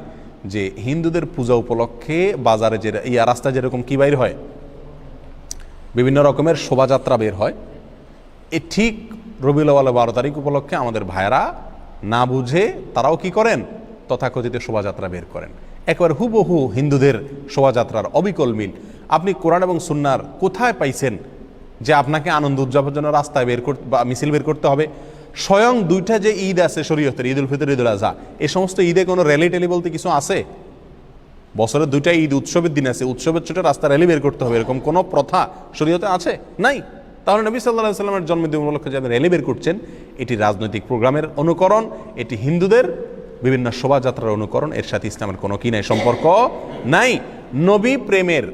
যে হিন্দুদের পূজা উপলক্ষে বাজারে যে রাস্তায় যেরকম কি বাইর হয়, বিভিন্ন রকমের শোভাযাত্রা বের হয়, এ ঠিক রবিউল আউয়াল 12 তারিখ উপলক্ষে আমাদের ভাইয়েরা না বুঝে তারাও কি করেন, তথাকথিত শোভাযাত্রা বের করেন। একবার হুবহু হিন্দুদের শোভাযাত্রার অবিকল মিল। আপনি কোরআন এবং সুন্নাহর কোথায় পাইছেন যে আপনাকে আনন্দ উদযাপনের জন্য রাস্তায় বের করতে বা মিছিল বের করতে হবে? স্বয়ং 2টা যে ঈদ আছে শরীয়তের, ঈদুল ফিতর, ঈদুল আযহা, এই সমস্ত ঈদে কোনো র্যালি টেলি বলতে কিছু আছে? বছরে 2টা ঈদ উৎসবের দিন আছে, উৎসবের ছোট রাস্তা র্যালি বের করতে হবে, এরকম কোনো প্রথা শরীয়তে আছে? নাই। তাহলে নবী সাল্লাল্লাহু আলাইহি সাল্লামের জন্মদিন উপলক্ষে যে আপনি র্যালি বের করছেন, এটি রাজনৈতিক প্রোগ্রামের অনুকরণ, এটি হিন্দুদের বিভিন্ন শোভাযাত্রার অনুকরণ, এর সাথে ইসলামের কোনো কি নাই, সম্পর্ক নাই। নবী প্রেমের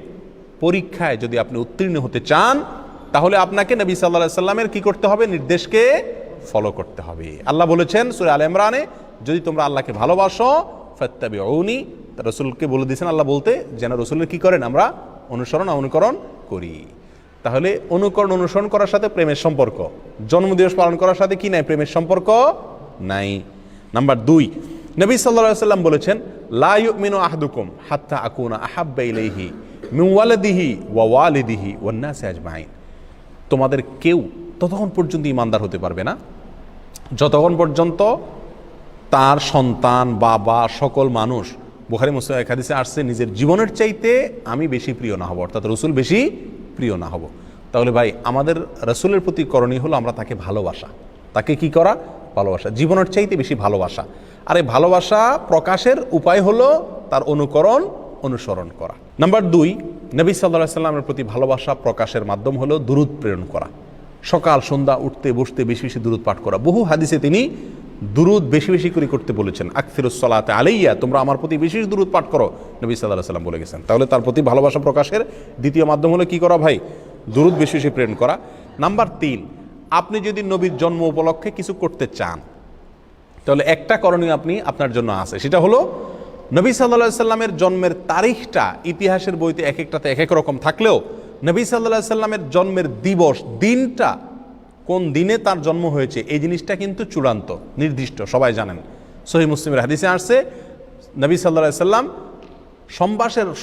পরীক্ষায় যদি আপনি উত্তীর্ণ হতে চান তাহলে আপনাকে নবী সাল্লাল্লাহু আলাইহি সাল্লামের কি করতে হবে, নির্দেশকে ফলো করতে হবে। আল্লাহ বলেছেন সূরা আলে ইমরানে, যদি তোমরা আল্লাহকে ভালোবাসো ফাত্তাবিউনি, রাসূলকে বলে দিয়েছেন আল্লাহ বলতে, যেন রাসূলের কি করেন, আমরা অনুসরণ, অনুকরণ করি। তাহলে অনুকরণ, অনুসরণ করার সাথে প্রেমের সম্পর্ক, জন্মদিবস পালন করার সাথে কি নাই, প্রেমের সম্পর্ক নাই। নাম্বার 2, নবী সাল্লাল্লাহু আলাইহি সাল্লাম বলেছেন লা ইউমিনু আহাদুকুম হাত্তা আকুনা আহাব্বা ইলাইহি মিন ওয়ালাদিহি ওয়া ওয়ালিদিহি ওয়ান নাসি আজমাইন। তোমাদের কেউ ততক্ষণ পর্যন্ত ঈমানদার হতে পারবে না যতক্ষণ পর্যন্ত তার সন্তান, বাবা, সকল মানুষ, বুখারী মুসলিম এক হাদিসে আসছে, নিজের জীবনের চাইতে আমি বেশি প্রিয় না হব, অর্থাৎ রাসূল বেশি প্রিয় না হব। তাহলে ভাই আমাদের রাসূলের প্রতি করণীয় হলো আমরা তাকে ভালোবাসা, তাকে কি করা, ভালোবাসা, জীবনের চাইতে বেশি ভালোবাসা। আর এই ভালোবাসা প্রকাশের উপায় হলো তার অনুকরণ, অনুসরণ করা। নাম্বার 2, নবী সাল্লাল্লাহু আলাইহি সাল্লামের প্রতি ভালোবাসা প্রকাশের মাধ্যম হলো দুরূদ প্রেরণ করা। সকাল সন্ধ্যা উঠতে বসতে বেশি বেশি দুরূদ পাঠ করা। বহু হাদিসে তিনি দুরুদ বেশি বেশি করে করতে বলেছেন। আকসিরুস সালাতে আলাইয়া, তোমরা আমার প্রতি বেশি দুরুদ পাঠ করো, নবী সাল্লাল্লাহু আলাইহি সাল্লাম বলে গেছেন। তাহলে তার প্রতি ভালোবাসা প্রকাশের দ্বিতীয় মাধ্যম হলো কি করা ভাই? দুরুদ বেশি বেশি প্রেরণ করা। নাম্বার 3, আপনি যদি নবীর জন্ম উপলক্ষে কিছু করতে চান তাহলে একটা করণীয় আপনি আপনার জন্য আছে, সেটা হলো নবী সাল্লাল্লাহু আলাইহি সাল্লামের জন্মের তারিখটা ইতিহাসের বইতে এক একটাতে এক এক রকম থাকলেও নবী সাল্লাল্লাহু আলাইহি সাল্লামের জন্মের দিবস, দিনটা কোন দিনে তার জন্ম হয়েছে এই জিনিসটা কিন্তু চূড়ান্ত নির্দিষ্ট, সবাই জানেন। সহিহ মুসলিমের হাদিসে আসছে নবী সাল্লাল্লাহু আলাইহি সাল্লাম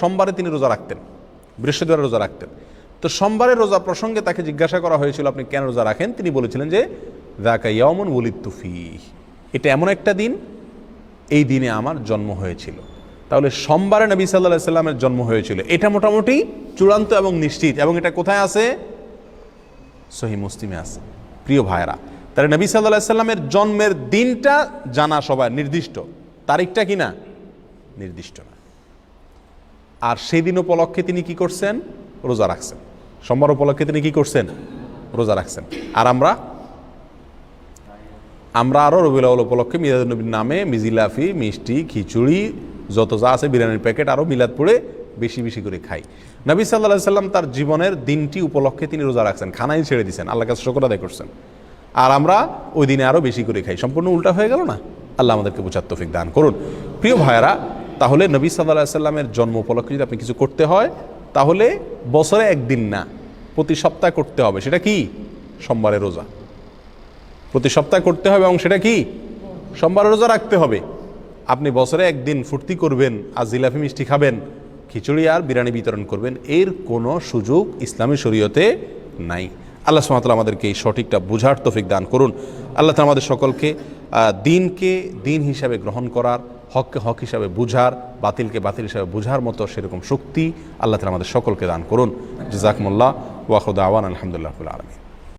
সোমবারে তিনি রোজা রাখতেন, বৃহস্পতিবারে রোজা রাখতেন। তো সোমবারের রোজা প্রসঙ্গে তাকে জিজ্ঞাসা করা হয়েছিল আপনি কেন রোজা রাখেন? তিনি বলেছিলেন যে যাকা ইয়াউমুন ওয়ালিদতু ফীহি, এটা এমন একটা দিন, এই দিনে আমার জন্ম হয়েছিল। তাহলে সোমবারে নবী সাল্লাল্লাহু আলাইহি সাল্লামের জন্ম হয়েছিল, এটা মোটামুটি চূড়ান্ত এবং নিশ্চিত। এবং এটা কোথায় আছে? সহিহ মুসলিমে আছে। প্রিয় ভাইরা, তাহলে নবী সাল্লাল্লাহু আলাইহি সাল্লামের জন্মের দিনটা জানা সবাই নির্দিষ্ট, তারিখটা কি না নির্দিষ্ট না। আর সেই দিন উপলক্ষে তিনি কি করছেন? রোজা রাখছেন। সোমবার উপলক্ষে তিনি কি করছেন? রোজা রাখছেন। আর আমরা আরও রবিউল আউয়াল উপলক্ষে মিলাদুন নবীর নামে মিজিলাফি, মিষ্টি, খিচুড়ি, যত যা আছে বিরিয়ানির প্যাকেট আরও মিলাদ পড়ে বেশি বেশি করে খাই। নবী সাল্লাল্লাহু আলাইহি সাল্লাম তার জীবনের দিনটি উপলক্ষে তিনি রোজা রাখছেন, খানাই ছেড়ে দিয়েছেন, আল্লাহর কাছে শুকর আদায় করছেন। আর আমরা ওই দিনে আরও বেশি করে খাই। সম্পূর্ণ উল্টা হয়ে গেল না? আল্লাহ আমাদেরকে বোঝার তৌফিক দান করুন। প্রিয় ভাইয়েরা, তাহলে নবী সাল্লাল্লাহু আলাইহি সাল্লামের জন্ম উপলক্ষে যদি আপনি কিছু করতে হয় তাহলে বছরে একদিন না, প্রতি সপ্তাহে করতে হবে। সেটা কি? সোমবারের রোজা প্রতি সপ্তাহে করতে হবে এবং সেটা কি? সোমবারের রোজা রাখতে হবে। আপনি বছরে একদিন ফুর্তি করবেন আর জিলাপি মিষ্টি খাবেন, খিচুড়ি আর বিরিয়ানি বিতরণ করবেন, এর কোনো সুযোগ ইসলামী শরীয়তে নাই। আল্লাহ সুবহানাহু ওয়া তাআলা আমাদেরকে এই সঠিকটা বুঝার তৌফিক দান করুন। আল্লাহ তাআলা আমাদের সকলকে দিনকে দিন হিসাবে গ্রহণ করার, হককে হক হিসাবে বুঝার, বাতিলকে বাতিল হিসাবে বুঝার মতো সেরকম শক্তি আল্লাহ তাআলা আমাদের সকলকে দান করুন। জাযাকুমুল্লাহ ওয়া আখিরু দাওয়ানা আলহামদুলিল্লাহি রাব্বিল আলামিন।